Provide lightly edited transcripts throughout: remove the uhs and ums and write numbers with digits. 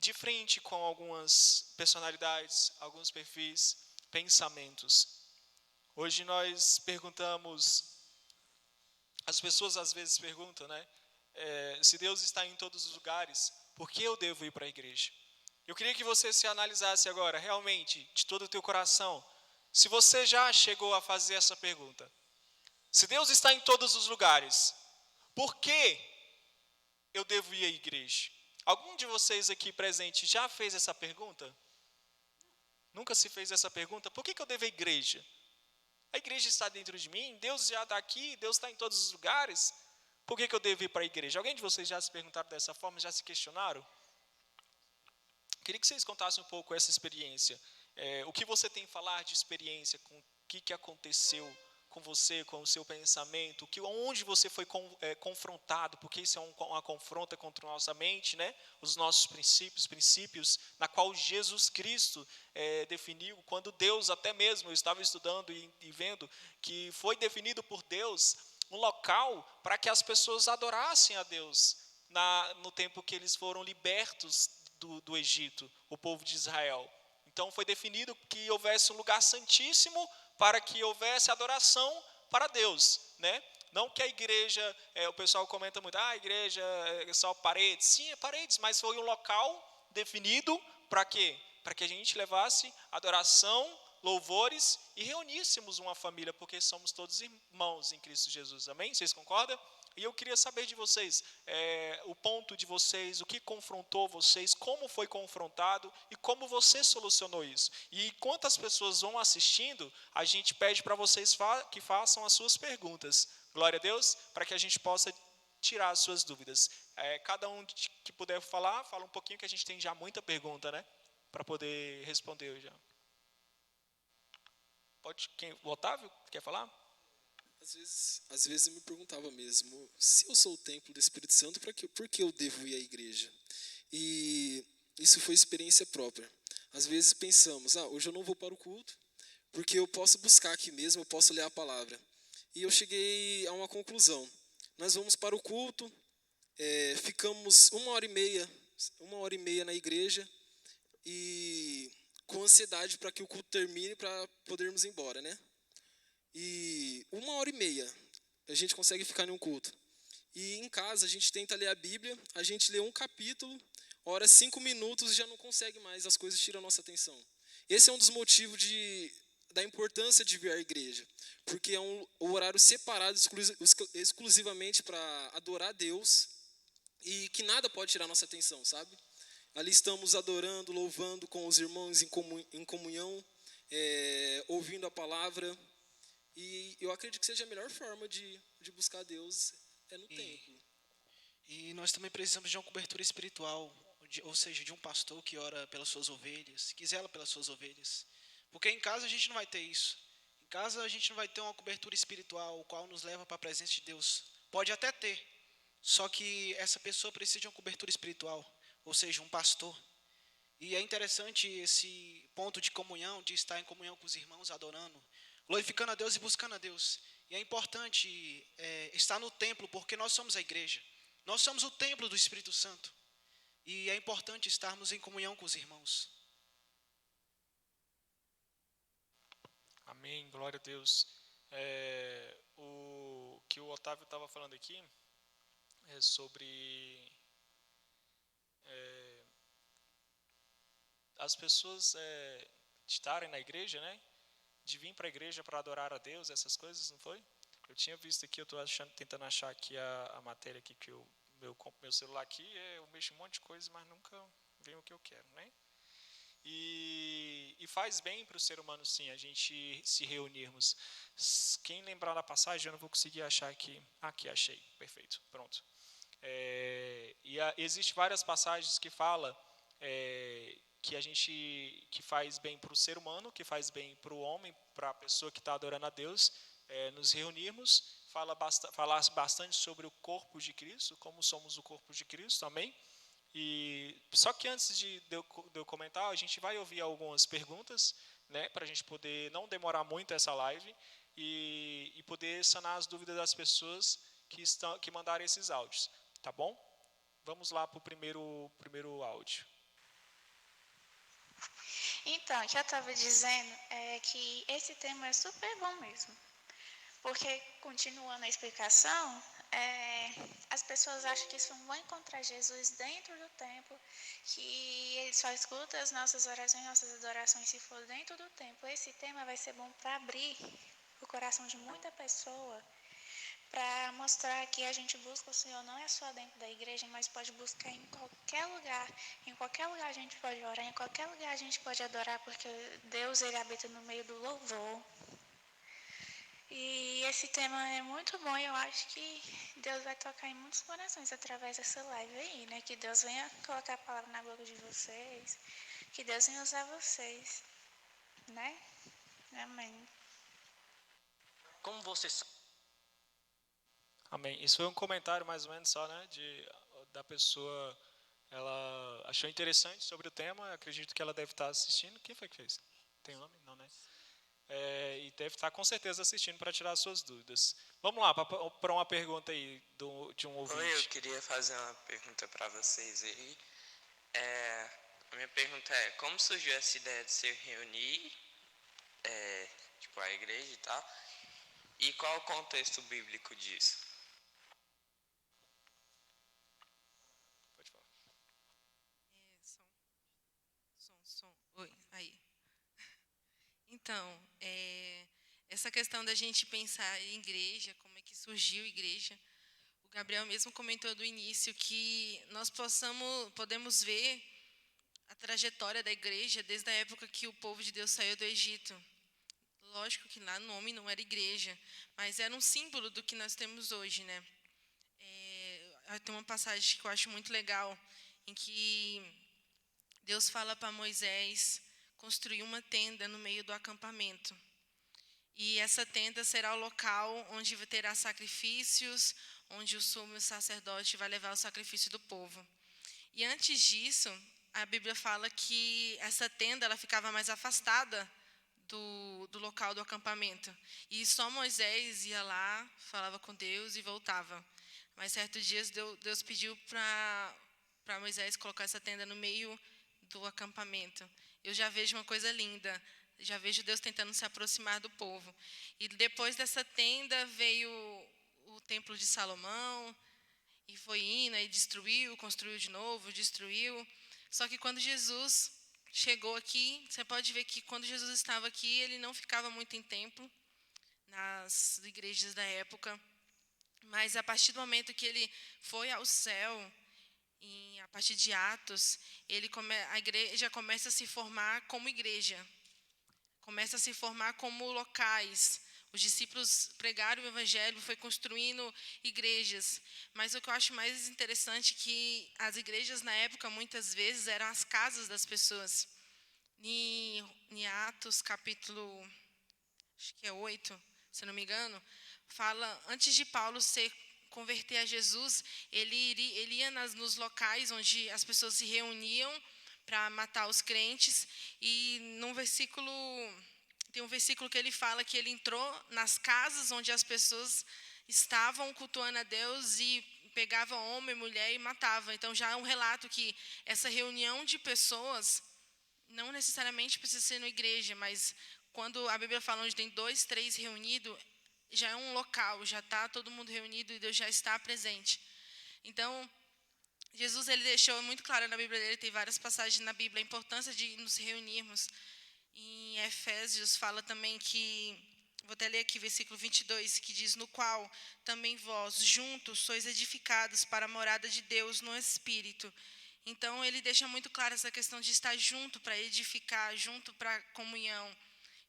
de frente com algumas personalidades, alguns perfis, pensamentos. Hoje nós perguntamos, as pessoas às vezes perguntam, né? Se Deus está em todos os lugares, por que eu devo ir para a igreja? Eu queria que você se analisasse agora, realmente, de todo o teu coração, se você já chegou a fazer essa pergunta. Se Deus está em todos os lugares, por que eu devo ir à igreja? Algum de vocês aqui presente já fez essa pergunta? Nunca se fez essa pergunta? Por que eu devo ir à igreja? A igreja está dentro de mim, Deus já está aqui, Deus está em todos os lugares. Por que eu devo ir para a igreja? Alguém de vocês já se perguntaram dessa forma, já se questionaram? Queria que vocês contassem um pouco essa experiência. O que você tem a falar de experiência, com o que aconteceu com você, com o seu pensamento, onde você foi confrontado, porque isso é uma confronta contra a nossa mente, né? Os nossos princípios na qual Jesus Cristo definiu, quando Deus, até mesmo, eu estava estudando e vendo, que foi definido por Deus um local para que as pessoas adorassem a Deus, no tempo que eles foram libertos do Egito, o povo de Israel. Então foi definido que houvesse um lugar santíssimo para que houvesse adoração para Deus, né? Não que a igreja, o pessoal comenta muito, a igreja é só paredes. Sim, é paredes, mas foi um local definido para quê? Para que a gente levasse adoração, louvores e reuníssemos uma família, porque somos todos irmãos em Cristo Jesus. Amém? Vocês concordam? E eu queria saber de vocês, o ponto de vocês, o que confrontou vocês, como foi confrontado e como você solucionou isso. E enquanto as pessoas vão assistindo, a gente pede para vocês que façam as suas perguntas. Glória a Deus, para que a gente possa tirar as suas dúvidas. Cada um que puder falar, fala um pouquinho, que a gente tem já muita pergunta, né? Para poder responder já. O Otávio quer falar? Às vezes eu me perguntava mesmo, se eu sou o templo do Espírito Santo, por que eu devo ir à igreja? E isso foi experiência própria. Às vezes pensamos, hoje eu não vou para o culto, porque eu posso buscar aqui mesmo, eu posso ler a palavra. E eu cheguei a uma conclusão. Nós vamos para o culto, ficamos uma hora e meia na igreja, e com ansiedade para que o culto termine, para podermos ir embora, né? E uma hora e meia a gente consegue ficar em um culto. E em casa a gente tenta ler a Bíblia, a gente lê um capítulo, ora 5 minutos e já não consegue mais, as coisas tiram a nossa atenção. Esse é um dos motivos da importância de vir à igreja, porque é um horário separado exclusivamente para adorar a Deus e que nada pode tirar a nossa atenção, sabe? Ali estamos adorando, louvando com os irmãos em comunhão, ouvindo a palavra. E eu acredito que seja a melhor forma de buscar Deus no templo. E nós também precisamos de uma cobertura espiritual, ou seja, de um pastor que ora pelas suas ovelhas, que zela pelas suas ovelhas. Porque em casa a gente não vai ter isso. Em casa a gente não vai ter uma cobertura espiritual, o qual nos leva para a presença de Deus. Pode até ter, só que essa pessoa precisa de uma cobertura espiritual, ou seja, um pastor. E é interessante esse ponto de comunhão, de estar em comunhão com os irmãos, adorando, glorificando a Deus e buscando a Deus. E é importante estar no templo, porque nós somos a igreja. Nós somos o templo do Espírito Santo. E é importante estarmos em comunhão com os irmãos. Amém, glória a Deus. O que o Otávio estava falando aqui é sobre as pessoas estarem na igreja, né? De vir para a igreja para adorar a Deus, essas coisas, não foi? Eu tinha visto aqui, eu estou tentando achar aqui a matéria aqui, que meu celular aqui, eu mexo um monte de coisa, mas nunca vem o que eu quero, né? E faz bem para o ser humano, sim, a gente se reunirmos. Quem lembrar da passagem, eu não vou conseguir achar aqui. Aqui, achei, perfeito, pronto. Existem várias passagens que falam que faz bem para o ser humano, que faz bem para o homem, para a pessoa que está adorando a Deus, nos reunirmos, falar bastante sobre o corpo de Cristo, como somos o corpo de Cristo, amém? E só que antes de eu comentar, a gente vai ouvir algumas perguntas, né, para a gente poder não demorar muito essa live e poder sanar as dúvidas das pessoas que mandaram esses áudios, tá bom? Vamos lá para o primeiro áudio. Então, o que eu estava dizendo é que esse tema é super bom mesmo. Porque, continuando a explicação, as pessoas acham que só vão encontrar Jesus dentro do templo, que ele só escuta as nossas orações, nossas adorações se for dentro do templo. Esse tema vai ser bom para abrir o coração de muita pessoa, para mostrar que a gente busca o Senhor não é só dentro da igreja, mas pode buscar em qualquer lugar. Em qualquer lugar a gente pode orar, em qualquer lugar a gente pode adorar, porque Deus ele habita no meio do louvor. E esse tema é muito bom e eu acho que Deus vai tocar em muitos corações através dessa live aí, né? Que Deus venha colocar a palavra na boca de vocês, que Deus venha usar vocês, né? Amém. Como você Amém. Isso foi um comentário mais ou menos só, né, da pessoa, ela achou interessante sobre o tema, acredito que ela deve estar assistindo. Quem foi que fez? Tem nome? Não, né? E deve estar com certeza assistindo para tirar as suas dúvidas. Vamos lá, para uma pergunta aí de um ouvinte. Oi, eu queria fazer uma pergunta para vocês aí. A minha pergunta é, como surgiu essa ideia de se reunir, tipo a igreja e tal, e qual o contexto bíblico disso? Pode falar. Som. Oi, aí. Então, essa questão da gente pensar em igreja, como é que surgiu a igreja, o Gabriel mesmo comentou do início que nós podemos ver a trajetória da igreja desde a época que o povo de Deus saiu do Egito. Lógico que lá o nome não era igreja, mas era um símbolo do que nós temos hoje, né? Tem uma passagem que eu acho muito legal, em que Deus fala para Moisés construir uma tenda no meio do acampamento. E essa tenda será o local onde terá sacrifícios, onde o sumo sacerdote vai levar o sacrifício do povo. E antes disso, a Bíblia fala que essa tenda ela ficava mais afastada do local do acampamento. E só Moisés ia lá, falava com Deus e voltava. Mas certos dias Deus pediu para Moisés colocar essa tenda no meio do acampamento. Eu já vejo uma coisa linda. Já vejo Deus tentando se aproximar do povo. E depois dessa tenda veio o templo de Salomão. E foi indo e destruiu, construiu de novo, destruiu. Só que quando Jesus chegou aqui, você pode ver que quando Jesus estava aqui, ele não ficava muito em templo, nas igrejas da época. Mas a partir do momento que ele foi ao céu, a partir de Atos, a igreja começa a se formar como igreja. Começa a se formar como locais. Os discípulos pregaram o evangelho, foi construindo igrejas. Mas o que eu acho mais interessante é que as igrejas na época, muitas vezes, eram as casas das pessoas. Em Atos, capítulo, acho que é 8, se não me engano, fala, antes de Paulo se converter a Jesus, ele ia nos locais onde as pessoas se reuniam para matar os crentes, e tem um versículo que ele fala que ele entrou nas casas onde as pessoas estavam cultuando a Deus e pegava homem, mulher e matava. Então já é um relato que essa reunião de pessoas não necessariamente precisa ser na igreja, mas quando a Bíblia fala onde tem 2, 3 reunidos, já é um local, já está todo mundo reunido e Deus já está presente. Então, Jesus ele deixou muito claro na Bíblia dele, tem várias passagens na Bíblia, a importância de nos reunirmos. Em Efésios fala também que, vou até ler aqui versículo 22, que diz, no qual também vós, juntos, sois edificados para a morada de Deus no Espírito. Então, ele deixa muito claro essa questão de estar junto para edificar, junto para comunhão.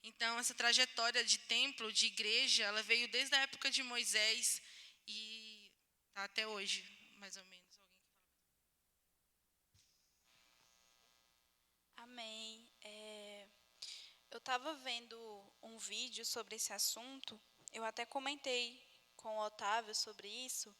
Então, essa trajetória de templo, de igreja, ela veio desde a época de Moisés e tá até hoje, mais ou menos. Amém. Eu estava vendo um vídeo sobre esse assunto, eu até comentei com o Otávio sobre isso,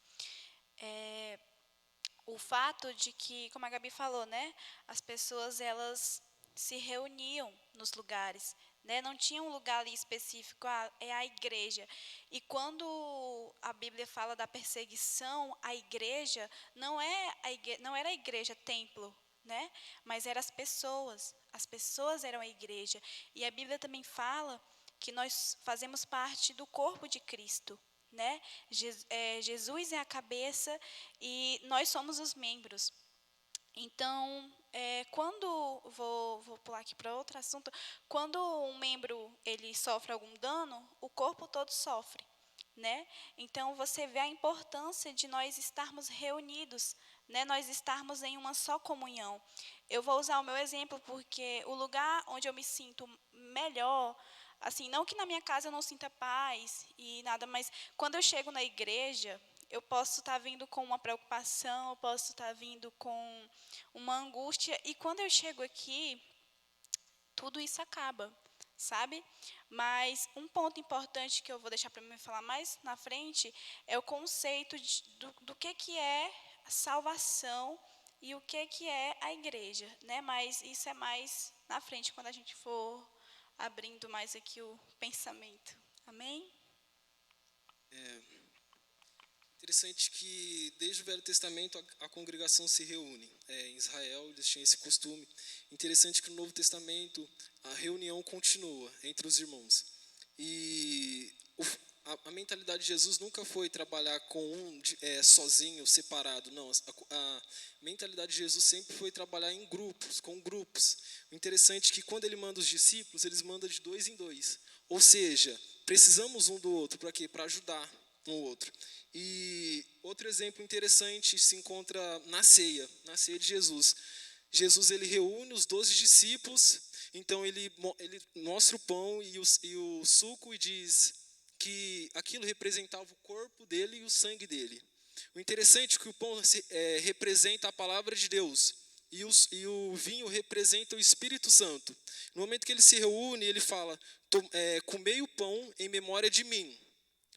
o fato de que, como a Gabi falou, né, as pessoas elas se reuniam nos lugares, né, não tinha um lugar ali específico, é a igreja. E quando a Bíblia fala da perseguição à igreja, não era a igreja templo, né? Mas eram as pessoas eram a igreja. E a Bíblia também fala que nós fazemos parte do corpo de Cristo, né? Jesus é a cabeça e nós somos os membros. Então, quando vou pular aqui para outro assunto, quando um membro ele sofre algum dano, o corpo todo sofre, né? Então você vê a importância de nós estarmos reunidos, né? Nós estarmos em uma só comunhão. Eu vou usar o meu exemplo porque o lugar onde eu me sinto melhor, assim, não que na minha casa eu não sinta paz e nada, mas quando eu chego na igreja, eu posso estar vindo com uma preocupação, eu posso estar vindo com uma angústia, e quando eu chego aqui, tudo isso acaba, sabe? Mas um ponto importante que eu vou deixar para mim falar mais na frente é o conceito do que é a salvação e o que é a igreja, né? Mas isso é mais na frente, quando a gente for abrindo mais aqui o pensamento. Amém? Interessante que desde o Velho Testamento a congregação se reúne. Em Israel eles tinham esse costume. Interessante que no Novo Testamento a reunião continua entre os irmãos. E a mentalidade de Jesus nunca foi trabalhar com sozinho, separado. Não, a mentalidade de Jesus sempre foi trabalhar em grupos, com grupos. O interessante é que quando ele manda os discípulos, eles mandam de 2 em 2. Ou seja, precisamos um do outro. Para quê? Para ajudar um ao outro. E outro exemplo interessante se encontra na ceia de Jesus. Jesus ele reúne os 12 discípulos, então ele mostra o pão e o suco e diz que aquilo representava o corpo dele e o sangue dele. O interessante é que o pão representa a palavra de Deus e o vinho representa o Espírito Santo. No momento que ele se reúne, ele fala, comei o pão em memória de mim.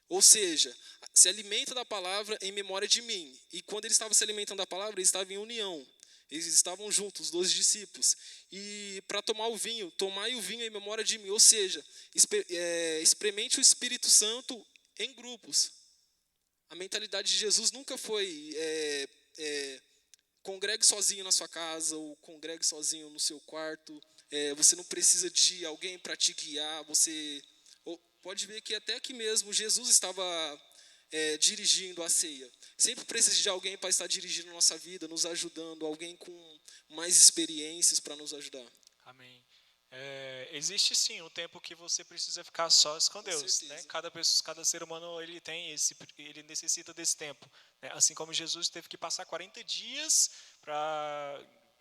Ou seja, se alimenta da palavra em memória de mim. E quando ele estava se alimentando da palavra, ele estava em união. Eles estavam juntos, os 12 discípulos. E para tomai o vinho em memória de mim. Ou seja, experimente o Espírito Santo em grupos. A mentalidade de Jesus nunca foi congregue sozinho na sua casa ou congregue sozinho no seu quarto. Você não precisa de alguém para te guiar. Você pode ver que até aqui mesmo Jesus estava dirigindo a ceia. Sempre precisa de alguém para estar dirigindo a nossa vida, nos ajudando, alguém com mais experiências para nos ajudar. Amém. Existe sim um tempo que você precisa ficar sós com Deus, né? Cada ser humano ele necessita desse tempo, né? Assim como Jesus teve que passar 40 dias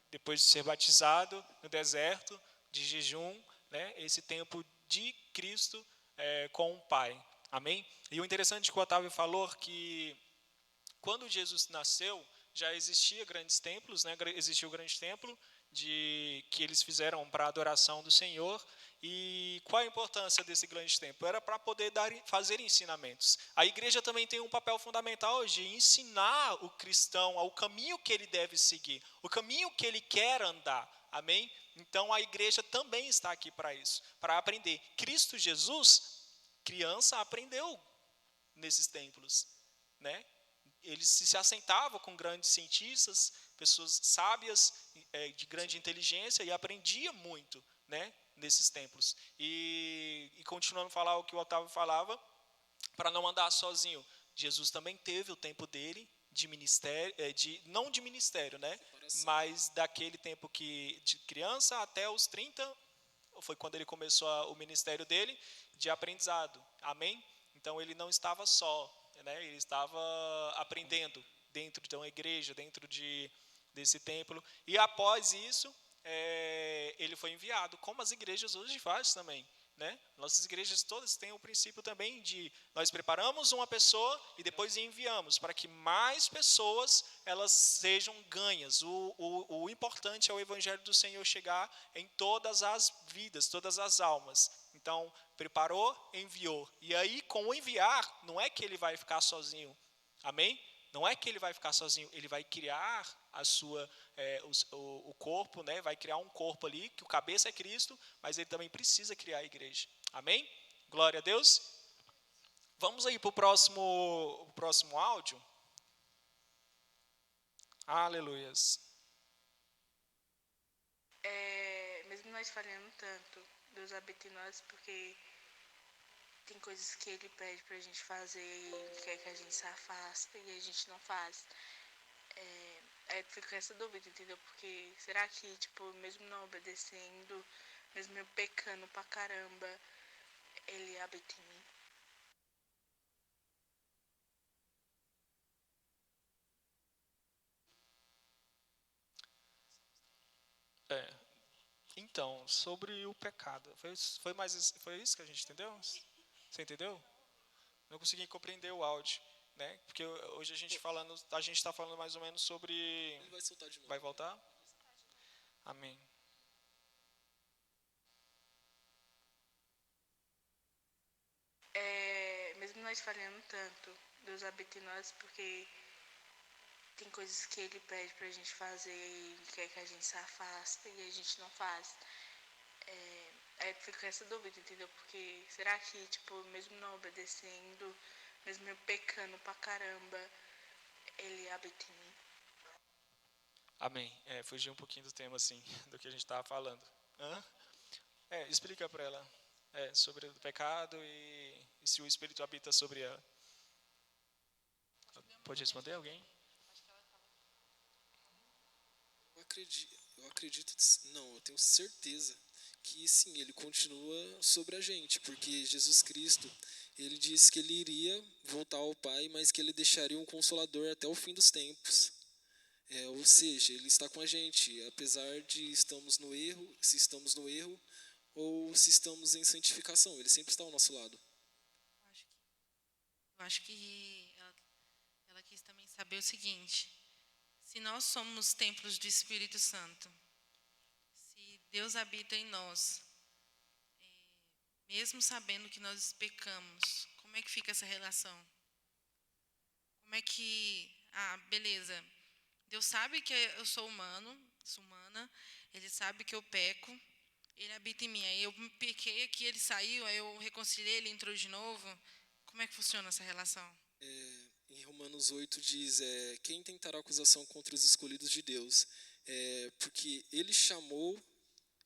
depois de ser batizado no deserto de jejum, né? Esse tempo de Cristo com o Pai. Amém? E o interessante que o Otávio falou que quando Jesus nasceu, já existia grandes templos, né? Existia o grande templo que eles fizeram para a adoração do Senhor. E qual a importância desse grande templo? Era para poder fazer ensinamentos. A igreja também tem um papel fundamental de ensinar o cristão ao caminho que ele deve seguir, o caminho que ele quer andar. Amém? Então a igreja também está aqui para isso, para aprender. Cristo Jesus, criança, aprendeu nesses templos, né? Ele se assentava com grandes cientistas, pessoas sábias, de grande inteligência, e aprendia muito, né, nesses templos. E continuando a falar o que o Otávio falava, para não andar sozinho, Jesus também teve o tempo dele de ministério, não de ministério, né, mas daquele tempo de criança até os 30, foi quando ele começou o ministério dele, de aprendizado. Amém? Então ele não estava só, né? Ele estava aprendendo dentro de uma igreja, dentro desse templo. E após isso, ele foi enviado, como as igrejas hoje fazem também, né? Nossas igrejas todas têm o princípio também de nós preparamos uma pessoa e depois enviamos para que mais pessoas elas sejam ganhas. O importante é o evangelho do Senhor chegar em todas as vidas, todas as almas. Então, preparou, enviou. E aí, com o enviar, não é que ele vai ficar sozinho. Amém? Não é que ele vai ficar sozinho. Ele vai criar o corpo, né? Vai criar um corpo ali, que o cabeça é Cristo, mas ele também precisa criar a igreja. Amém? Glória a Deus. Vamos aí para o próximo áudio. Aleluias. Mesmo nós falhando tanto, Deus habita em nós porque tem coisas que Ele pede pra gente fazer e Ele quer que a gente se afasta e a gente não faz. Aí fica com essa dúvida, entendeu? Porque será que, tipo, mesmo não obedecendo, mesmo eu pecando pra caramba, Ele habita em mim? É. Então, sobre o pecado, foi isso que a gente entendeu? Você entendeu? Não consegui compreender o áudio, né? Porque hoje a gente está falando mais ou menos sobre. Ele vai soltar de novo. Vai voltar? Amém. Mesmo nós falhando tanto, Deus habita em nós porque tem coisas que Ele pede pra gente fazer e Ele quer que a gente se afasta e a gente não faz. Aí fica com essa dúvida, entendeu? Porque será que, tipo, mesmo não obedecendo, mesmo eu pecando pra caramba, Ele habita em mim? Amém. Fugir um pouquinho do tema, assim, do que a gente estava falando. Hã? Explica para ela sobre o pecado e se o Espírito habita sobre ela. Pode responder alguém? Eu acredito, não, eu tenho certeza que sim, ele continua sobre a gente, porque Jesus Cristo, ele disse que ele iria voltar ao Pai, mas que ele deixaria um consolador até o fim dos tempos. Ou seja, ele está com a gente, apesar de se estamos no erro ou se estamos em santificação, ele sempre está ao nosso lado. Eu acho que ela quis também saber o seguinte: se nós somos templos do Espírito Santo, se Deus habita em nós, mesmo sabendo que nós pecamos, como é que fica essa relação? Como é que, beleza, Deus sabe que eu sou humana, Ele sabe que eu peco, Ele habita em mim. Aí eu pequei aqui, Ele saiu, aí eu reconciliei, Ele entrou de novo. Como é que funciona essa relação? Em Romanos 8 diz, quem tentará acusação contra os escolhidos de Deus? Porque ele chamou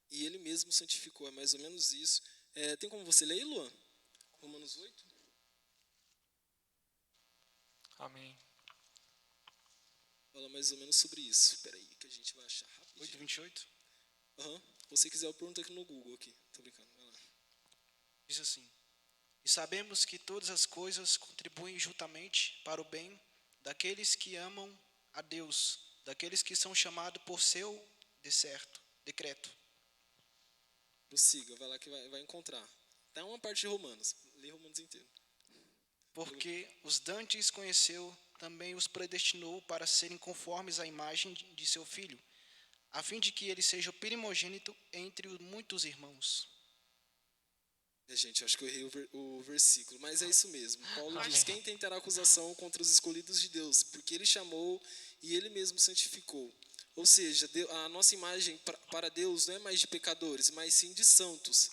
e ele mesmo santificou, é mais ou menos isso. Tem como você ler, Luan? Romanos 8? Amém. Fala mais ou menos sobre isso. Espera aí que a gente vai achar rapidinho. 8:28? Aham. Se você quiser, eu pergunto aqui no Google. Aqui. Tô brincando, vai lá. Diz assim: e sabemos que todas as coisas contribuem juntamente para o bem daqueles que amam a Deus, daqueles que são chamados por seu decreto. Prossiga, vai lá que vai encontrar. Tá uma parte de Romanos. Lê Romanos inteiro. Porque os dantes conheceu, também os predestinou para serem conformes à imagem de seu filho, a fim de que ele seja o primogênito entre os muitos irmãos. Gente, acho que eu errei o versículo, mas é isso mesmo. Paulo Amém. diz, quem tentará acusação contra os escolhidos de Deus? Porque ele chamou e ele mesmo santificou. Ou seja, a nossa imagem para Deus não é mais de pecadores, mas sim de santos.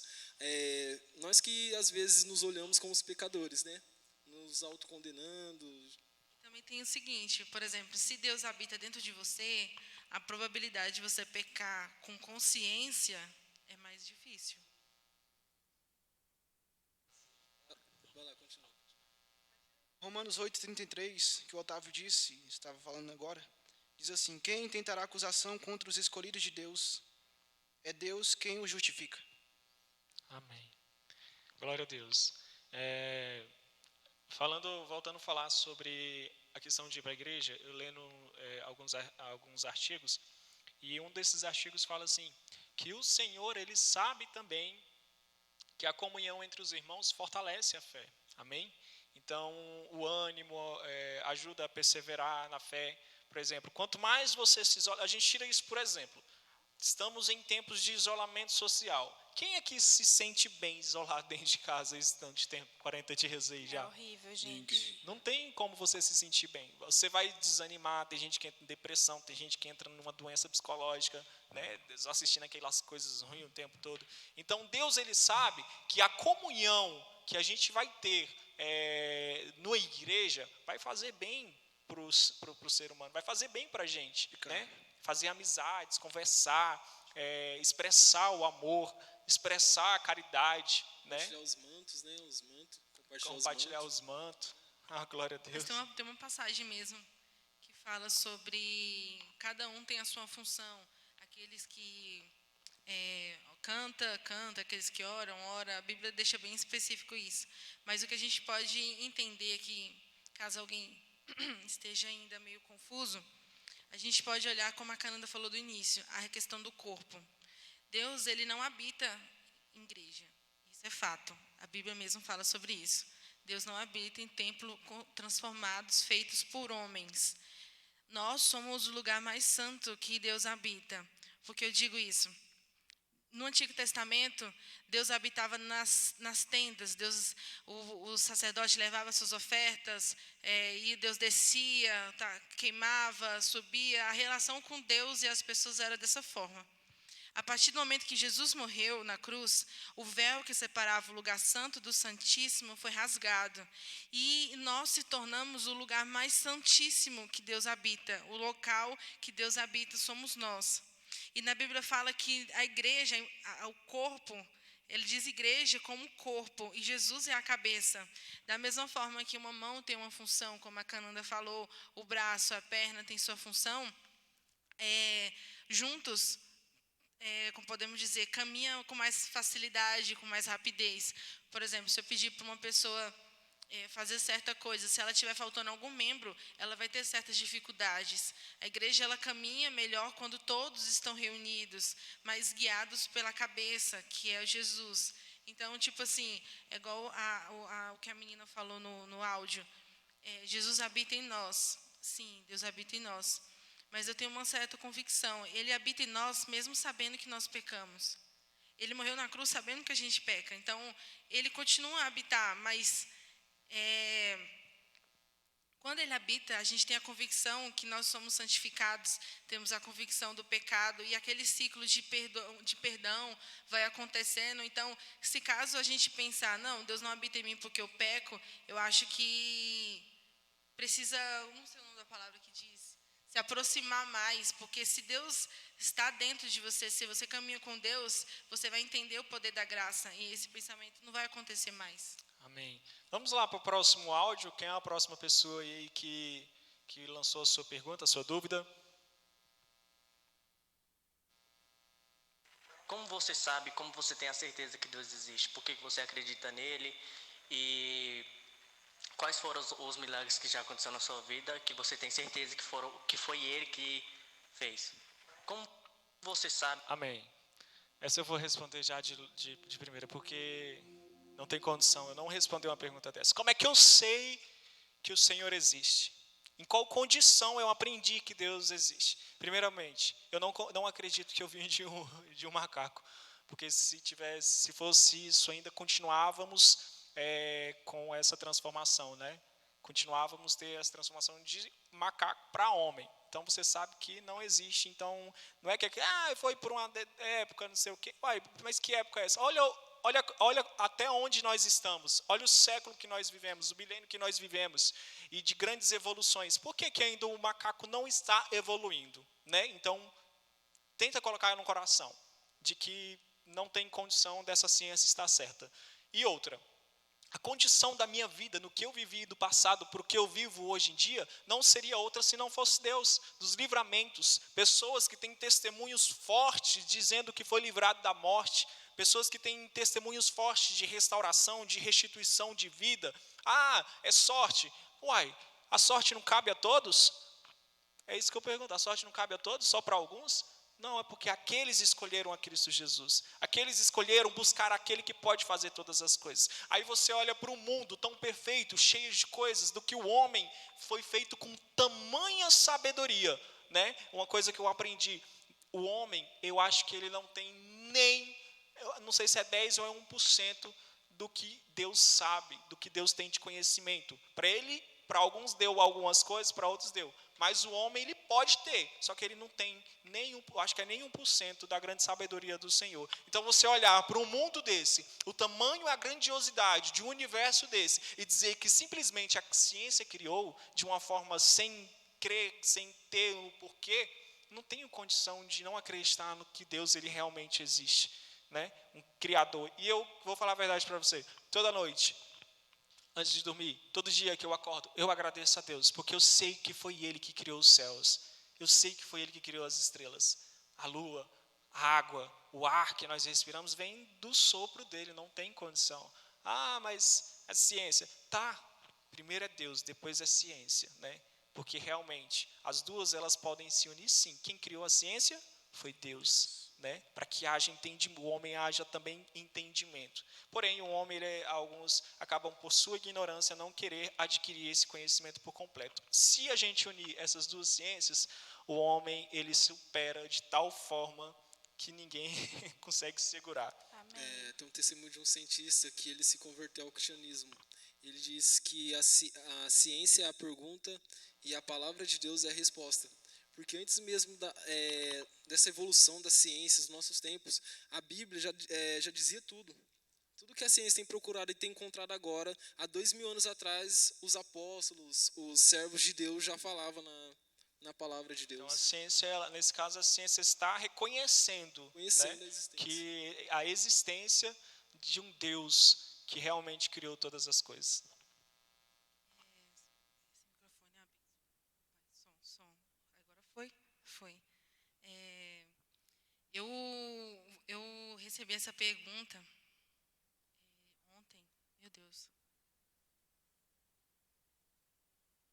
Nós que às vezes nos olhamos como os pecadores, né? Nos autocondenando. Também tem o seguinte, por exemplo, se Deus habita dentro de você, a probabilidade de você pecar com consciência é mais difícil. Vai lá, continua. Romanos 8:33, que o Otávio disse, estava falando agora, diz assim: quem tentará acusação contra os escolhidos de Deus? É Deus quem os justifica. Amém. Glória a Deus. Voltando a falar sobre a questão de ir para a igreja, eu lendo alguns artigos, e um desses artigos fala assim, que o Senhor, Ele sabe também que a comunhão entre os irmãos fortalece a fé. Amém? Então, o ânimo ajuda a perseverar na fé. Por exemplo, quanto mais você se isola, a gente tira isso por exemplo. Estamos em tempos de isolamento social. Quem aqui se sente bem isolado dentro de casa esse tanto de tempo, 40 dias aí já? É horrível, gente. Ninguém. Não tem como você se sentir bem. Você vai desanimar, tem gente que entra em depressão, tem gente que entra numa doença psicológica, né, só assistindo aquelas coisas ruins o tempo todo. Então, Deus, Ele sabe que a comunhão que a gente vai ter na igreja vai fazer bem para o ser humano, vai fazer bem para a gente, né? Fazer amizades, conversar, expressar o amor, expressar a caridade, né? Compartilhar os mantos, né? Compartilhar os mantos. Ah, glória a Deus. Mas tem uma passagem mesmo que fala sobre cada um tem a sua função. Aqueles que canta, aqueles que oram, a Bíblia deixa bem específico isso. Mas o que a gente pode entender aqui, caso alguém esteja ainda meio confuso, a gente pode olhar como a Cananda falou do início, a questão do corpo. Deus, ele não habita em igreja. Isso é fato. A Bíblia mesmo fala sobre isso. Deus não habita em templos transformados, feitos por homens. Nós somos o lugar mais santo que Deus habita. Por que eu digo isso? No Antigo Testamento, Deus habitava nas tendas. O sacerdote levava suas ofertas, e Deus descia, queimava, subia. A relação com Deus e as pessoas era dessa forma. A partir do momento que Jesus morreu na cruz, o véu que separava o lugar santo do santíssimo foi rasgado. E nós se tornamos o lugar mais santíssimo que Deus habita. O local que Deus habita somos nós. E na Bíblia fala que a igreja, o corpo, ele diz igreja como corpo, e Jesus é a cabeça. Da mesma forma que uma mão tem uma função, como a Cananda falou, o braço, a perna tem sua função, juntos, como podemos dizer, caminha com mais facilidade, com mais rapidez. Por exemplo, se eu pedir para uma pessoa fazer certa coisa, se ela estiver faltando algum membro, ela vai ter certas dificuldades. A igreja, ela caminha melhor quando todos estão reunidos, mas guiados pela cabeça, que é Jesus. Então, tipo assim, é igual o que a menina falou no áudio. Jesus habita em nós. Sim, Deus habita em nós. Mas eu tenho uma certa convicção. Ele habita em nós mesmo sabendo que nós pecamos. Ele morreu na cruz sabendo que a gente peca. Então, ele continua a habitar, mas quando ele habita, a gente tem a convicção que nós somos santificados, temos a convicção do pecado, e aquele ciclo de perdão vai acontecendo. Então, se caso a gente pensar, não, Deus não habita em mim porque eu peco, eu acho que precisa, não sei o nome da palavra que diz, se aproximar mais, porque se Deus está dentro de você, se você caminha com Deus, você vai entender o poder da graça, e esse pensamento não vai acontecer mais. Amém. Vamos lá para o próximo áudio. Quem é a próxima pessoa aí que lançou a sua pergunta, a sua dúvida? Como você sabe, como você tem a certeza que Deus existe? Por que você acredita nele? E quais foram os milagres que já aconteceram na sua vida que você tem certeza que foi ele que fez? Como você sabe? Amém. Essa eu vou responder já de primeira, porque não tem condição eu não responder uma pergunta dessa. Como é que eu sei que o Senhor existe? Em qual condição eu aprendi que Deus existe? Primeiramente, eu não acredito que eu vim de um macaco, porque se fosse isso, ainda continuávamos com essa transformação, né? Continuávamos ter essa transformação de macaco para homem. Então você sabe que não existe. Então não é que foi por uma época, não sei o quê. Mas que época é essa? Olha até onde nós estamos. Olha o século que nós vivemos, o milênio que nós vivemos, e de grandes evoluções. Por que ainda o macaco não está evoluindo, né? Então, tenta colocar no coração de que não tem condição dessa ciência estar certa. E outra, a condição da minha vida, no que eu vivi do passado, para o que eu vivo hoje em dia, não seria outra se não fosse Deus, dos livramentos. Pessoas que têm testemunhos fortes, dizendo que foi livrado da morte. Pessoas que têm testemunhos fortes de restauração, de restituição de vida. É sorte. A sorte não cabe a todos? É isso que eu pergunto. A sorte não cabe a todos, só para alguns? Não, é porque aqueles escolheram a Cristo Jesus. Aqueles escolheram buscar aquele que pode fazer todas as coisas. Aí você olha para um mundo tão perfeito, cheio de coisas, do que o homem foi feito com tamanha sabedoria, né? Uma coisa que eu aprendi, o homem, eu acho que ele não tem nem, eu não sei se é 10 ou é 1% do que Deus sabe, do que Deus tem de conhecimento. Para alguns deu algumas coisas, para outros deu. Mas o homem, ele pode ter, só que ele não tem acho que é nem 1% da grande sabedoria do Senhor. Então, você olhar para um mundo desse, o tamanho e a grandiosidade de um universo desse, e dizer que simplesmente a ciência criou de uma forma sem crer, sem ter o porquê, não tenho condição de não acreditar no que Deus ele realmente existe, né? Um criador. E eu vou falar a verdade para você. Toda noite, antes de dormir, todo dia que eu acordo, eu agradeço a Deus, porque eu sei que foi Ele que criou os céus. Eu sei que foi Ele que criou as estrelas, a lua, a água, o ar que nós respiramos vem do sopro dele, não tem condição. Ah, mas a ciência, tá? Primeiro é Deus, depois é ciência, né? Porque realmente as duas elas podem se unir, sim. Quem criou a ciência foi Deus, né? Para que haja entendimento, o homem haja também entendimento. Porém, o homem, alguns acabam por sua ignorância não querer adquirir esse conhecimento por completo. Se a gente unir essas duas ciências, o homem ele supera de tal forma que ninguém consegue segurar. Tem um testemunho de um cientista que ele se converteu ao cristianismo. Ele diz que a ciência é a pergunta e a palavra de Deus é a resposta. Porque antes mesmo dessa evolução da ciência, nos nossos tempos, a Bíblia já dizia tudo. Tudo que a ciência tem procurado e tem encontrado agora, há 2000 anos atrás, os apóstolos, os servos de Deus já falavam na palavra de Deus. Então, a ciência, nesse caso, a ciência está reconhecendo, né, que a existência de um Deus que realmente criou todas as coisas. Foi. Eu recebi essa pergunta ontem. Meu Deus.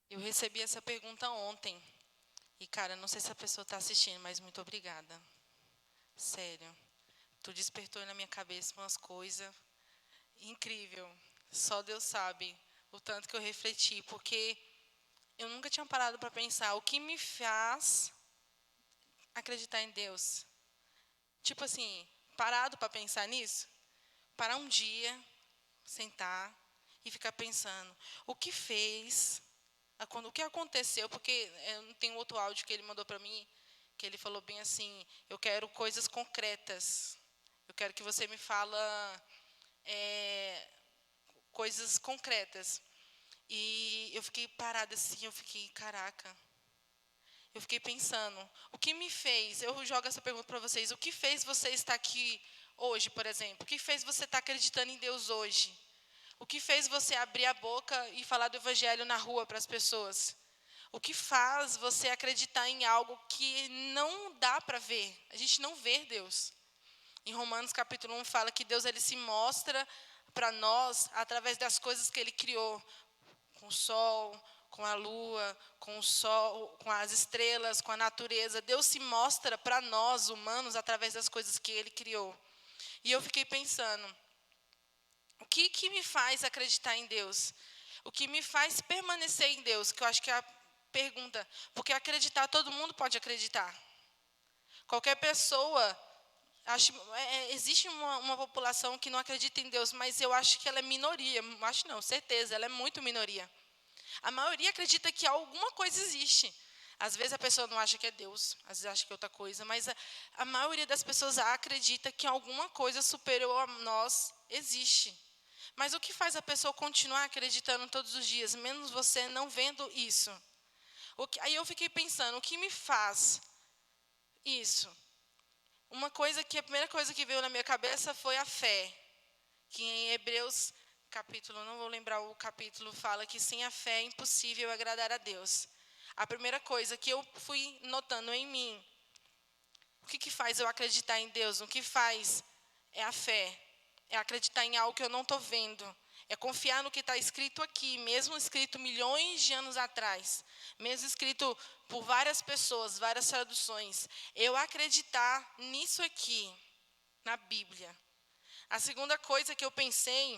Eu recebi essa pergunta ontem. E, cara, não sei se a pessoa está assistindo, mas muito obrigada. Sério. Tu despertou na minha cabeça umas coisas incrível. Só Deus sabe o tanto que eu refleti, porque eu nunca tinha parado para pensar o que me faz acreditar em Deus. Tipo assim, parado para pensar nisso, parar um dia, sentar e ficar pensando o que fez, o que aconteceu, porque tem um outro áudio que ele mandou para mim, que ele falou bem assim, eu quero coisas concretas, eu quero que você me fala coisas concretas. E eu fiquei parada assim, eu fiquei, caraca. Eu fiquei pensando, o que me fez, eu jogo essa pergunta para vocês, o que fez você estar aqui hoje, por exemplo? O que fez você estar acreditando em Deus hoje? O que fez você abrir a boca e falar do evangelho na rua para as pessoas? O que faz você acreditar em algo que não dá para ver? A gente não vê Deus. Em Romanos capítulo 1 fala que Deus ele se mostra para nós através das coisas que ele criou, com o sol, com a lua, com o sol, com as estrelas, com a natureza. Deus se mostra para nós, humanos, através das coisas que ele criou. E eu fiquei pensando, o que me faz acreditar em Deus? O que me faz permanecer em Deus? Que eu acho que é a pergunta. Porque acreditar, todo mundo pode acreditar. Qualquer pessoa. Existe uma população que não acredita em Deus, mas eu acho que ela é minoria. Acho não, certeza, ela é muito minoria. A maioria acredita que alguma coisa existe. Às vezes a pessoa não acha que é Deus, às vezes acha que é outra coisa, mas a maioria das pessoas acredita que alguma coisa superior a nós existe. Mas o que faz a pessoa continuar acreditando todos os dias, menos você não vendo isso? Aí eu fiquei pensando, o que me faz isso? A primeira coisa que veio na minha cabeça foi a fé. Que em Hebreus, capítulo, não vou lembrar o capítulo, fala que sem a fé é impossível agradar a Deus. A primeira coisa que eu fui notando em mim, o que faz eu acreditar em Deus? O que faz é a fé. É acreditar em algo que eu não estou vendo. É confiar no que está escrito aqui, mesmo escrito milhões de anos atrás, mesmo escrito por várias pessoas, várias traduções. Eu acreditar nisso aqui, na Bíblia. A segunda coisa que eu pensei,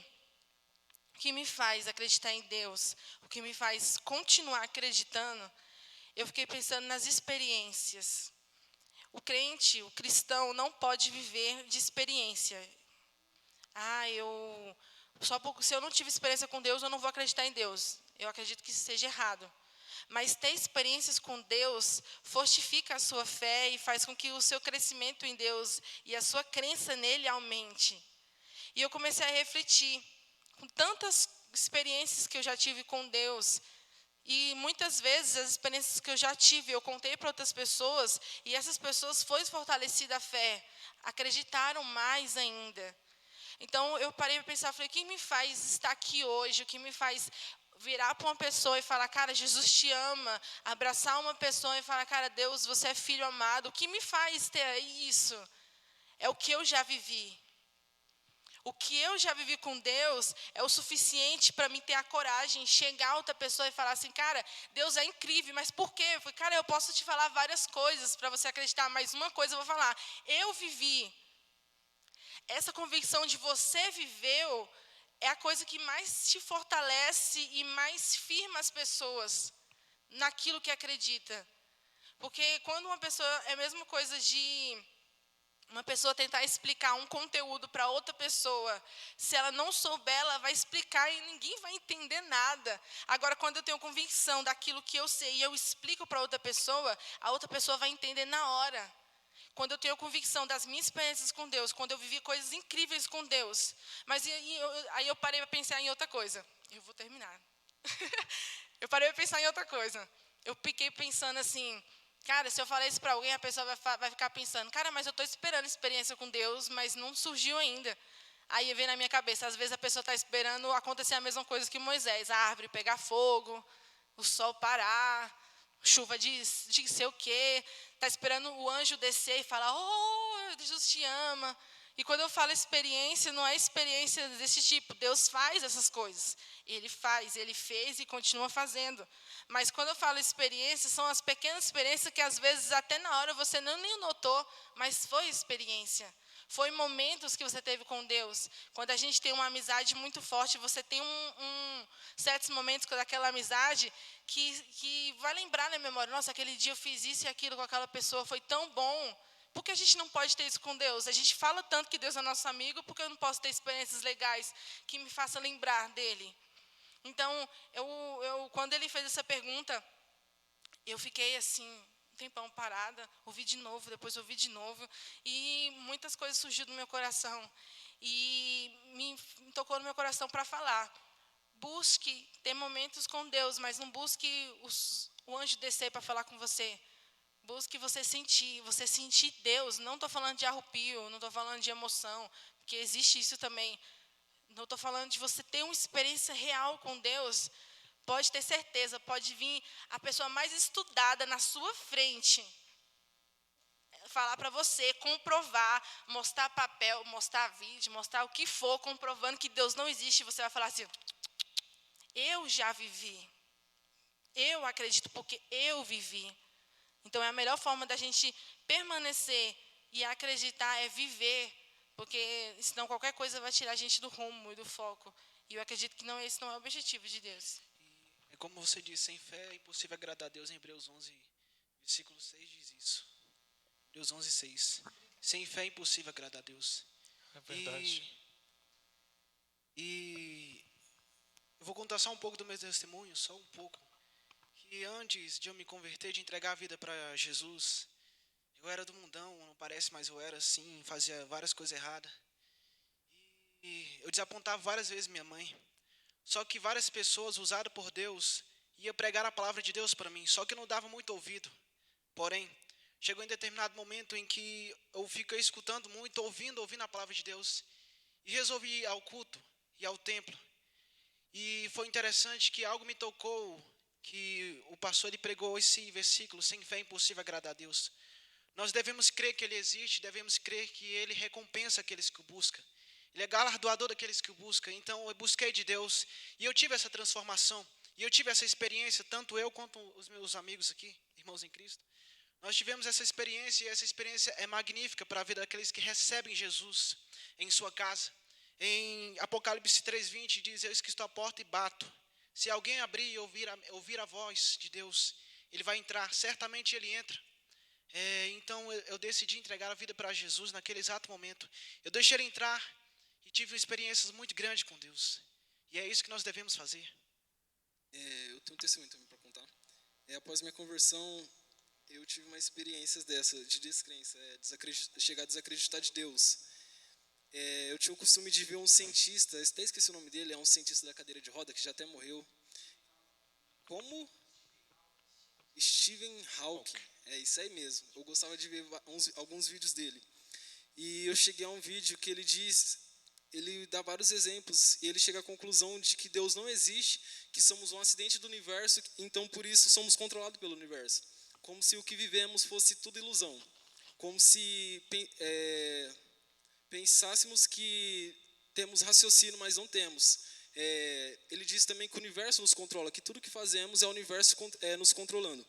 o que me faz acreditar em Deus, o que me faz continuar acreditando, eu fiquei pensando nas experiências. O crente, o cristão, não pode viver de experiência. Se eu não tive experiência com Deus, eu não vou acreditar em Deus. Eu acredito que isso seja errado. Mas ter experiências com Deus fortifica a sua fé e faz com que o seu crescimento em Deus e a sua crença nele aumente. E eu comecei a refletir, com tantas experiências que eu já tive com Deus, E muitas vezes as experiências que eu já tive, eu contei para outras pessoas, e essas pessoas foi fortalecida a fé, acreditaram mais ainda. Então eu parei para pensar, falei, o que me faz estar aqui hoje? O que me faz virar para uma pessoa e falar, cara, Jesus te ama, abraçar uma pessoa e falar, cara, Deus, você é filho amado. O que me faz ter isso? É o que eu já vivi. O que eu já vivi com Deus é o suficiente para mim ter a coragem de chegar a outra pessoa e falar assim, cara, Deus é incrível, mas por quê? Eu falei, cara, eu posso te falar várias coisas para você acreditar, mas uma coisa eu vou falar, eu vivi. Essa convicção de você viveu é a coisa que mais te fortalece e mais firma as pessoas naquilo que acredita. Porque quando uma pessoa, é a mesma coisa de uma pessoa tentar explicar um conteúdo para outra pessoa, se ela não souber, ela vai explicar e ninguém vai entender nada. Agora, quando eu tenho convicção daquilo que eu sei e eu explico para outra pessoa, a outra pessoa vai entender na hora. Quando eu tenho convicção das minhas experiências com Deus, quando eu vivi coisas incríveis com Deus. Mas aí eu parei para pensar em outra coisa. Eu vou terminar. Eu parei para pensar em outra coisa. Eu fiquei pensando assim, cara, se eu falar isso para alguém, a pessoa vai ficar pensando, cara, mas eu estou esperando experiência com Deus, mas não surgiu ainda. Aí vem na minha cabeça, às vezes a pessoa está esperando acontecer a mesma coisa que Moisés, a árvore pegar fogo, o sol parar, chuva de sei o quê, está esperando o anjo descer e falar, oh, Jesus te ama. E quando eu falo experiência, não é experiência desse tipo, Deus faz essas coisas. Ele faz, Ele fez e continua fazendo. Mas quando eu falo experiência, são as pequenas experiências que às vezes até na hora você nem notou, mas foi experiência. Foi momentos que você teve com Deus. Quando a gente tem uma amizade muito forte, você tem certos momentos com aquela amizade que vai lembrar na memória. Nossa, aquele dia eu fiz isso e aquilo com aquela pessoa, foi tão bom. Por que a gente não pode ter isso com Deus? A gente fala tanto que Deus é nosso amigo, porque eu não posso ter experiências legais que me façam lembrar dele. Então, quando ele fez essa pergunta, eu fiquei assim, um tempão parada, ouvi de novo, depois ouvi de novo, e muitas coisas surgiram no meu coração. E me tocou no meu coração para falar. Busque ter momentos com Deus, mas não busque o anjo descer para falar com você. Busque você sentir Deus. Não estou falando de arrepio, não estou falando de emoção, porque existe isso também. Não estou falando de você ter uma experiência real com Deus. Pode ter certeza, pode vir a pessoa mais estudada na sua frente, falar para você, comprovar, mostrar papel, mostrar vídeo, mostrar o que for, comprovando que Deus não existe, e você vai falar assim, eu já vivi. Eu acredito porque eu vivi. Então, é a melhor forma da gente permanecer e acreditar é viver, porque senão qualquer coisa vai tirar a gente do rumo e do foco. E eu acredito que esse não é o objetivo de Deus. É como você disse, sem fé é impossível agradar a Deus. Em Hebreus 11, versículo 6 diz isso. Hebreus 11, 6. Sem fé é impossível agradar a Deus. É verdade. E eu vou contar só um pouco do meu testemunho, só um pouco. Que antes de eu me converter, de entregar a vida para Jesus, eu era do mundão, não parece, mas eu era assim, fazia várias coisas erradas. E eu desapontava várias vezes minha mãe. Só que várias pessoas, usadas por Deus, iam pregar a palavra de Deus para mim, só que eu não dava muito ouvido. Porém, chegou em determinado momento em que eu fiquei escutando muito, ouvindo a palavra de Deus. E resolvi ir ao culto e ao templo. E foi interessante que algo me tocou, que o pastor ele pregou esse versículo, sem fé é impossível agradar a Deus. Nós devemos crer que Ele existe, devemos crer que Ele recompensa aqueles que o buscam. Ele é galardoador daqueles que o buscam. Então eu busquei de Deus e eu tive essa transformação. E eu tive essa experiência, tanto eu quanto os meus amigos aqui, irmãos em Cristo. Nós tivemos essa experiência e essa experiência é magnífica para a vida daqueles que recebem Jesus em sua casa. Em Apocalipse 3:20 diz, eis que estou à porta e bato. Se alguém abrir e ouvir a voz de Deus, ele vai entrar, certamente ele entra. Então eu decidi entregar a vida para Jesus naquele exato momento. Eu deixei ele entrar e tive experiências muito grandes com Deus. E é isso que nós devemos fazer. Eu tenho um testemunho também para contar. Após minha conversão, eu tive uma experiência dessa, de descrença, chegar a desacreditar de Deus. Eu tinha o costume de ver um cientista, até esqueci o nome dele, é um cientista da cadeira de roda, que já até morreu. Como Stephen Hawking, é isso aí mesmo. Eu gostava de ver alguns vídeos dele. E eu cheguei a um vídeo que ele dá vários exemplos, e ele chega à conclusão de que Deus não existe, que somos um acidente do universo, então por isso somos controlados pelo universo. Como se o que vivemos fosse tudo ilusão. Como se pensássemos que temos raciocínio, mas não temos. Ele diz também que o universo nos controla, que tudo que fazemos é o universo nos controlando.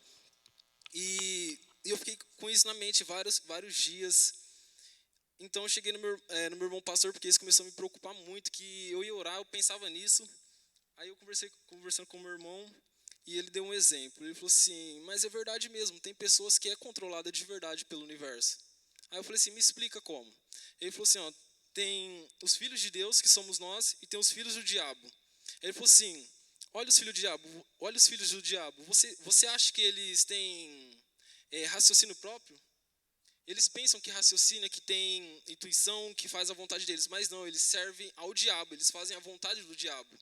E eu fiquei com isso na mente vários dias. Então eu cheguei no meu irmão pastor, porque isso começou a me preocupar muito, que eu ia orar, eu pensava nisso. Aí eu conversando com o meu irmão, e ele deu um exemplo. Ele falou assim, mas é verdade mesmo, tem pessoas que é controlada de verdade pelo universo. Aí eu falei assim, me explica como. Ele falou assim, ó, tem os filhos de Deus, que somos nós, e tem os filhos do diabo. Ele falou assim, olha os filhos do diabo, você acha que eles têm raciocínio próprio? Eles pensam que raciocina, que tem intuição, que faz a vontade deles, mas não, eles servem ao diabo, eles fazem a vontade do diabo.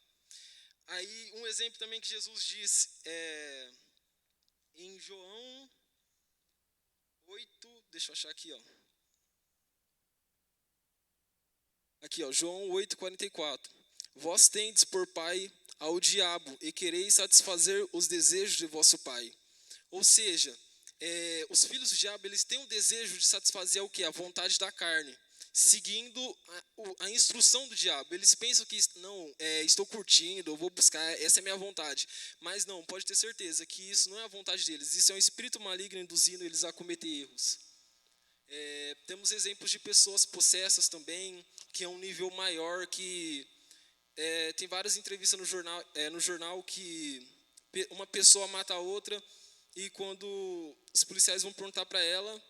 Aí um exemplo também que Jesus diz em João 8, deixa eu achar aqui, ó. Aqui, ó, João 8,44. Vós tendes por pai ao diabo e quereis satisfazer os desejos de vosso pai. Ou seja, os filhos do diabo, eles têm o desejo de satisfazer o quê? A vontade da carne, seguindo a instrução do diabo. Eles pensam que, não, estou curtindo, eu vou buscar, essa é a minha vontade. Mas não, pode ter certeza que isso não é a vontade deles. Isso é um espírito maligno induzindo eles a cometer erros. Temos exemplos de pessoas possessas também, que é um nível maior, que tem várias entrevistas no jornal que uma pessoa mata a outra, e quando os policiais vão perguntar para ela,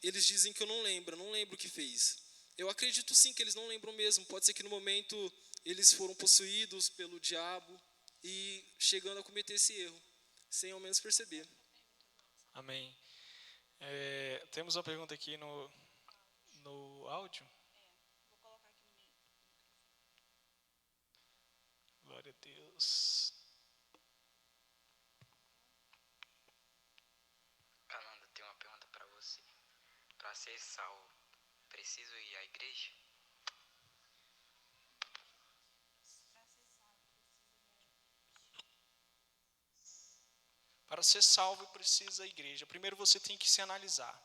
eles dizem que eu não lembro o que fez. Eu acredito sim que eles não lembram mesmo, pode ser que no momento eles foram possuídos pelo diabo e chegando a cometer esse erro, sem ao menos perceber. Amém. Temos uma pergunta aqui no áudio. Vou colocar aqui no meio. Glória a Deus. Ananda, tem uma pergunta para você. Para ser salvo, preciso ir à igreja? Para ser salvo, precisa a igreja. Primeiro você tem que se analisar.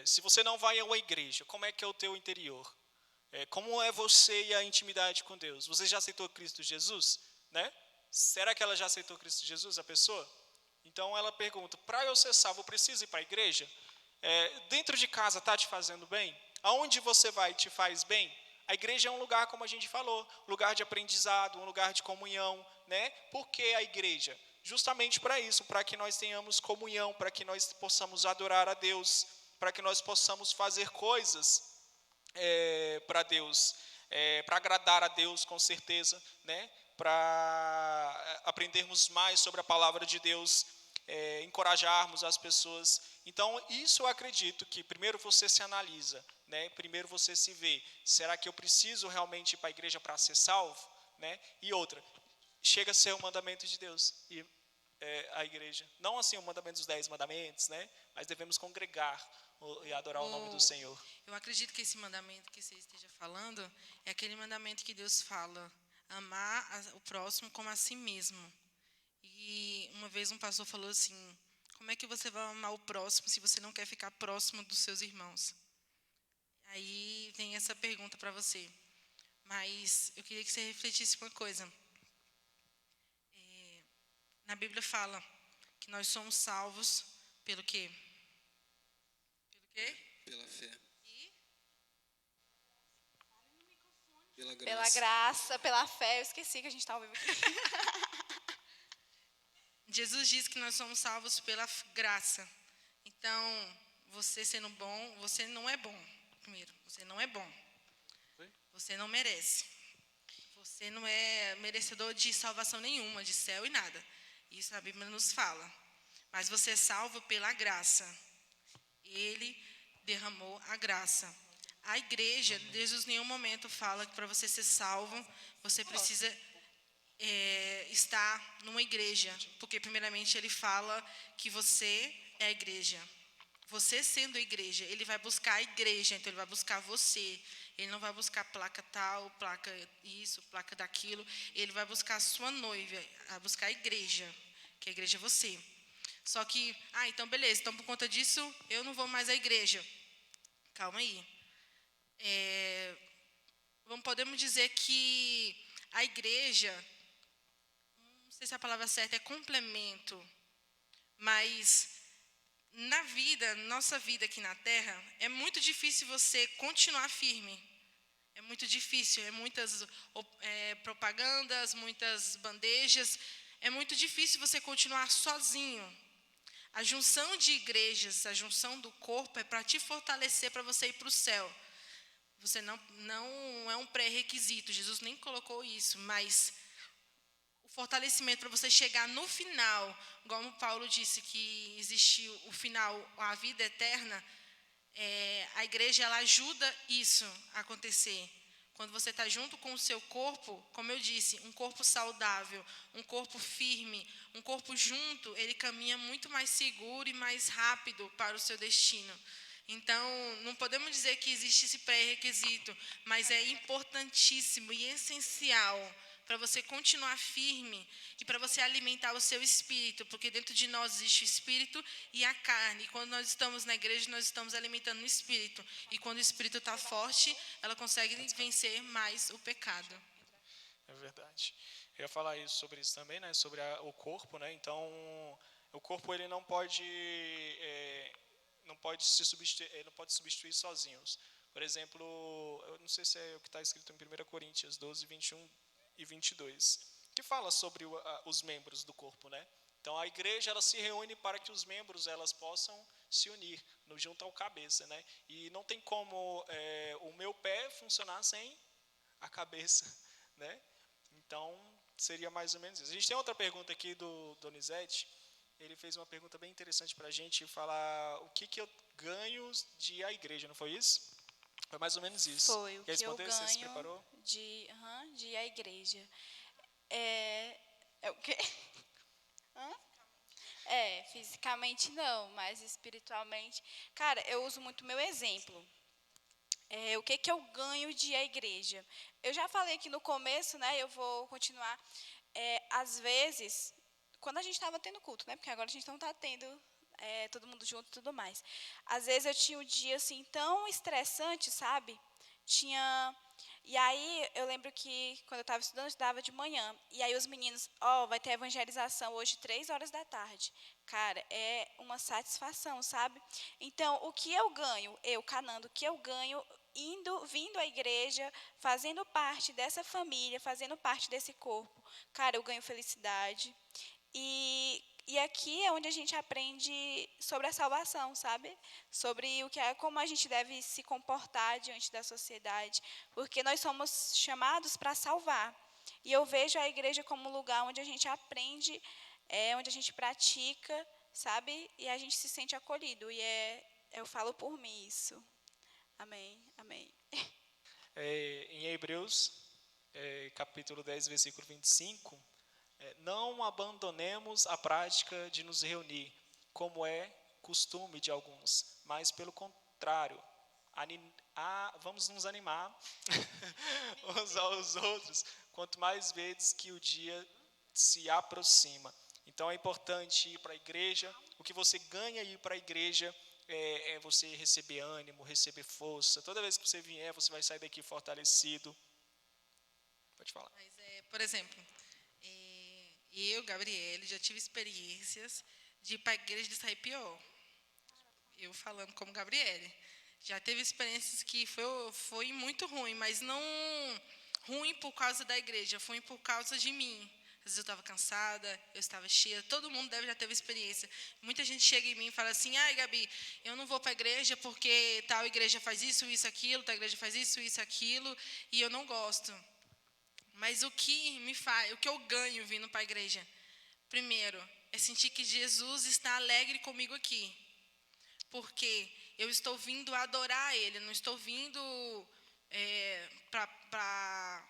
Se você não vai a uma igreja, como é que é o teu interior? Como é você e a intimidade com Deus? Você já aceitou Cristo Jesus? Né? Será que ela já aceitou Cristo Jesus, a pessoa? Então ela pergunta, para eu ser salvo, eu preciso ir para a igreja? Dentro de casa está te fazendo bem? Aonde você vai te faz bem? A igreja é um lugar, como a gente falou, lugar de aprendizado, um lugar de comunhão. Né? Por que a igreja? Justamente para isso, para que nós tenhamos comunhão, para que nós possamos adorar a Deus, para que nós possamos fazer coisas para Deus, para agradar a Deus com certeza, né? Para aprendermos mais sobre a palavra de Deus, encorajarmos as pessoas. Então, isso eu acredito que primeiro você se analisa, né? Primeiro você se vê, será que eu preciso realmente ir para a igreja para ser salvo? Né? E outra, chega a ser o mandamento de Deus, e a igreja, não assim o mandamento dos 10 mandamentos, né? Mas devemos congregar e adorar o nome do Senhor. Eu acredito que esse mandamento que você esteja falando é aquele mandamento que Deus fala, amar o próximo como a si mesmo. E uma vez um pastor falou assim, como é que você vai amar o próximo se você não quer ficar próximo dos seus irmãos? Aí vem essa pergunta para você, mas eu queria que você refletisse uma coisa. Na Bíblia fala que nós somos salvos pelo quê? Pelo quê? Pela fé. E? Pela graça. Pela graça, pela fé, eu esqueci que a gente estava ao vivo aqui. Jesus diz que nós somos salvos pela graça. Então, você sendo bom, você não é bom. Primeiro, você não é bom. Você não merece. Você não é merecedor de salvação nenhuma, de céu e nada. Isso a Bíblia nos fala. Mas você é salvo pela graça. Ele derramou a graça. A igreja, Jesus em nenhum momento fala que para você ser salvo, você precisa estar numa igreja, porque primeiramente ele fala que você é a igreja. Você sendo a igreja, ele vai buscar a igreja, então ele vai buscar você. Ele não vai buscar placa tal, placa isso, placa daquilo. Ele vai buscar a sua noiva, vai buscar a igreja, que a igreja é você. Só que, então beleza, então por conta disso eu não vou mais à igreja. Calma aí. Podemos dizer que a igreja, não sei se a palavra certa é complemento, mas na vida, nossa vida aqui na Terra, é muito difícil você continuar firme. É muito difícil, muitas propagandas, muitas bandejas. É muito difícil você continuar sozinho. A junção de igrejas, a junção do corpo é para te fortalecer para você ir para o céu. Você não é um pré-requisito, Jesus nem colocou isso, mas o fortalecimento para você chegar no final, como Paulo disse que existe o final, a vida eterna, a igreja ela ajuda isso a acontecer. Quando você está junto com o seu corpo, como eu disse, um corpo saudável, um corpo firme, um corpo junto, ele caminha muito mais seguro e mais rápido para o seu destino. Então, não podemos dizer que existe esse pré-requisito, mas é importantíssimo e essencial para você continuar firme e para você alimentar o seu espírito, porque dentro de nós existe o espírito e a carne. E quando nós estamos na igreja, nós estamos alimentando o espírito. E quando o espírito está forte, ela consegue vencer mais o pecado. É verdade. Eu ia falar sobre isso também, né? Sobre o corpo, né? Então, o corpo ele não pode substituir sozinhos. Por exemplo, eu não sei se é o que está escrito em 1 Coríntios 12, 21 e 22, que fala sobre os membros do corpo, né? Então, a igreja ela se reúne para que os membros elas possam se unir junto ao cabeça, né? E não tem como o meu pé funcionar sem a cabeça, né? Então, seria mais ou menos isso. A gente tem outra pergunta aqui do Donizete. Ele fez uma pergunta bem interessante para a gente, falar o que eu ganho de ir à igreja, não foi isso? Foi mais ou menos isso. Foi, o Quer que eu responder? Você se ganho preparou? de ir à igreja. É o quê? Fisicamente não, mas espiritualmente. Cara, eu uso muito meu exemplo. O que eu ganho de ir à igreja? Eu já falei aqui no começo, né? Eu vou continuar. Às vezes, quando a gente estava tendo culto, né? Porque agora a gente não está tendo todo mundo junto e tudo mais. Às vezes eu tinha um dia assim tão estressante, sabe? E aí eu lembro que quando eu estava estudando, eu estudava de manhã. E aí os meninos, vai ter evangelização hoje 3 horas da tarde. Cara, é uma satisfação, sabe? Então, o que eu ganho, Canando, o que eu ganho vindo à igreja, fazendo parte dessa família, fazendo parte desse corpo. Cara, eu ganho felicidade. E aqui é onde a gente aprende sobre a salvação, sabe? Sobre como a gente deve se comportar diante da sociedade, porque nós somos chamados para salvar. E eu vejo a igreja como um lugar onde a gente aprende, onde a gente pratica, sabe? E a gente se sente acolhido. E eu falo por mim isso. Amém, amém. Em Hebreus, capítulo 10, versículo 25, não abandonemos a prática de nos reunir, como é costume de alguns, mas, pelo contrário, vamos nos animar uns aos outros, quanto mais vezes que o dia se aproxima. Então, é importante ir para a igreja. O que você ganha ir para a igreja é você receber ânimo, receber força. Toda vez que você vier, você vai sair daqui fortalecido. Pode falar. Mas, por exemplo, eu, Gabriele, já tive experiências de ir para a igreja de sair pior. Eu falando como Gabriele. Já teve experiências que foi muito ruim, mas não ruim por causa da igreja, foi por causa de mim. Às vezes eu estava cansada, eu estava cheia, todo mundo já teve experiência. Muita gente chega em mim e fala assim, Gabi, eu não vou para a igreja porque tal igreja faz isso, isso, aquilo, tal igreja faz isso, aquilo, e eu não gosto. Mas o que eu ganho vindo para a igreja? Primeiro, é sentir que Jesus está alegre comigo aqui. Porque eu estou vindo adorar Ele, não estou vindo para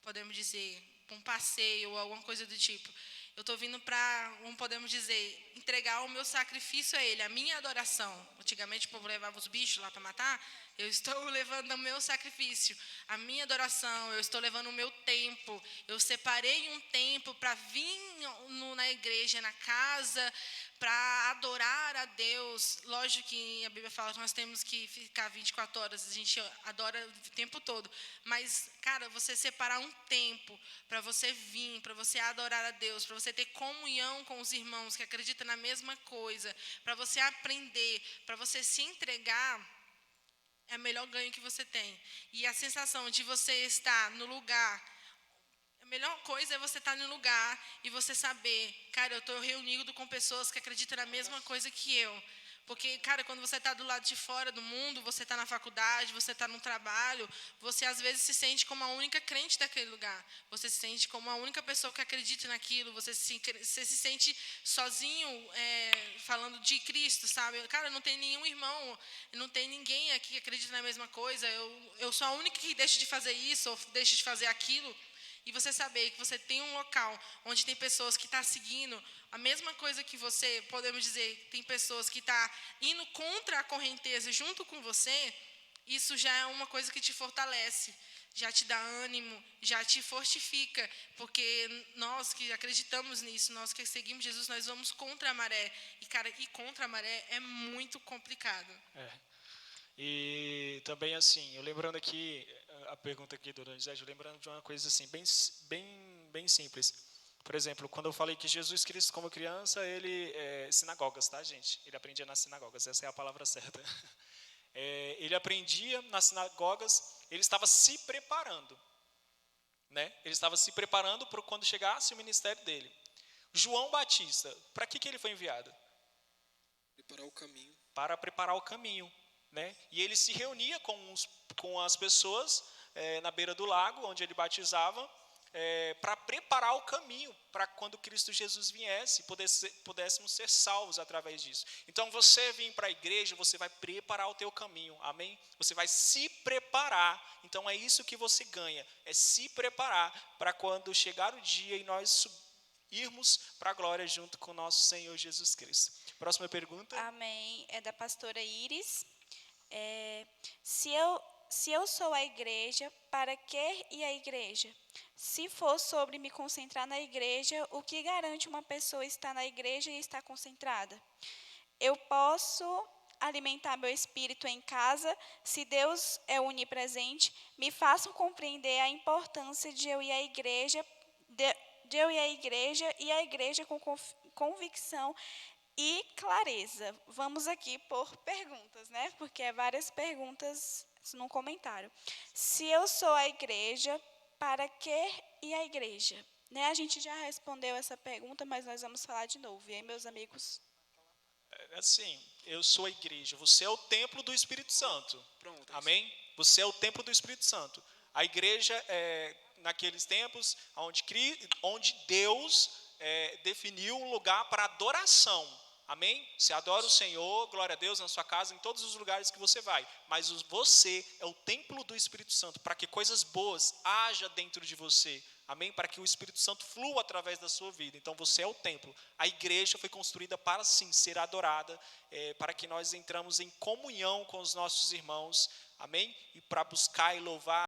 podemos dizer, pra um passeio ou alguma coisa do tipo. Eu estou vindo para, como podemos dizer, entregar o meu sacrifício a Ele, a minha adoração. Antigamente o povo levava os bichos lá para matar. Eu estou levando o meu sacrifício, a minha adoração. Eu estou levando o meu tempo. Eu separei um tempo para vir na igreja, na casa, para adorar a Deus. Lógico que a Bíblia fala que nós temos que ficar 24 horas, a gente adora o tempo todo. Mas, cara, você separar um tempo para você vir, para você adorar a Deus, para você ter comunhão com os irmãos que acreditam na mesma coisa, para você aprender, para você se entregar, é o melhor ganho que você tem. E a sensação de você estar no lugar, a melhor coisa é você estar no lugar e você saber, cara, eu estou reunido com pessoas que acreditam na mesma coisa que eu. Porque, cara, quando você está do lado de fora do mundo, você está na faculdade, você está no trabalho, você às vezes se sente como a única crente daquele lugar. Você se sente como a única pessoa que acredita naquilo. Você se sente sozinho falando de Cristo, sabe? Cara, não tem nenhum irmão, não tem ninguém aqui que acredita na mesma coisa. Eu sou a única que deixa de fazer isso ou deixa de fazer aquilo. E você saber que você tem um local onde tem pessoas que estão seguindo a mesma coisa que você, podemos dizer, tem pessoas que estão indo contra a correnteza junto com você, isso já é uma coisa que te fortalece, já te dá ânimo, já te fortifica, porque nós que acreditamos nisso, nós que seguimos Jesus, nós vamos contra a maré. E, cara, ir contra a maré é muito complicado. E também, assim, eu lembrando aqui, a pergunta aqui do Donizete, eu lembrando de uma coisa assim, bem simples. Por exemplo, quando eu falei que Jesus Cristo, como criança, ele, sinagogas, tá, gente? Ele aprendia nas sinagogas, essa é a palavra certa. Ele aprendia nas sinagogas, ele estava se preparando, né? Ele estava se preparando para quando chegasse o ministério dele. João Batista, para que ele foi enviado? Preparar o caminho. Para preparar o caminho. Né? E ele se reunia com as pessoas na beira do lago, onde ele batizava, para preparar o caminho para quando Cristo Jesus viesse, pudéssemos ser salvos através disso. Então, você vir para a igreja, você vai preparar o teu caminho, amém? Você vai se preparar. Então, é isso que você ganha, é se preparar para quando chegar o dia e nós irmos para a glória junto com o nosso Senhor Jesus Cristo. Próxima pergunta. Amém. É da pastora Iris. Se eu sou a igreja, para que ir à igreja? Se for sobre me concentrar na igreja, o que garante uma pessoa estar na igreja e estar concentrada? Eu posso alimentar meu espírito em casa, se Deus é onipresente, me façam compreender a importância de eu ir à igreja, e a igreja com convicção e clareza. Vamos aqui por perguntas, né? Porque é várias perguntas num comentário. Se eu sou a igreja, para que ir à igreja? Né? A gente já respondeu essa pergunta, mas nós vamos falar de novo. E aí, meus amigos? Assim, eu sou a igreja. Você é o templo do Espírito Santo. Pronto. Amém? Você é o templo do Espírito Santo. A igreja é naqueles tempos onde Deus definiu um lugar para adoração. Amém? Você adora o Senhor, glória a Deus, na sua casa, em todos os lugares que você vai. Mas você é o templo do Espírito Santo, para que coisas boas haja dentro de você. Amém? Para que o Espírito Santo flua através da sua vida. Então, você é o templo. A igreja foi construída para, sim, ser adorada, para que nós entramos em comunhão com os nossos irmãos. Amém? E para buscar e louvar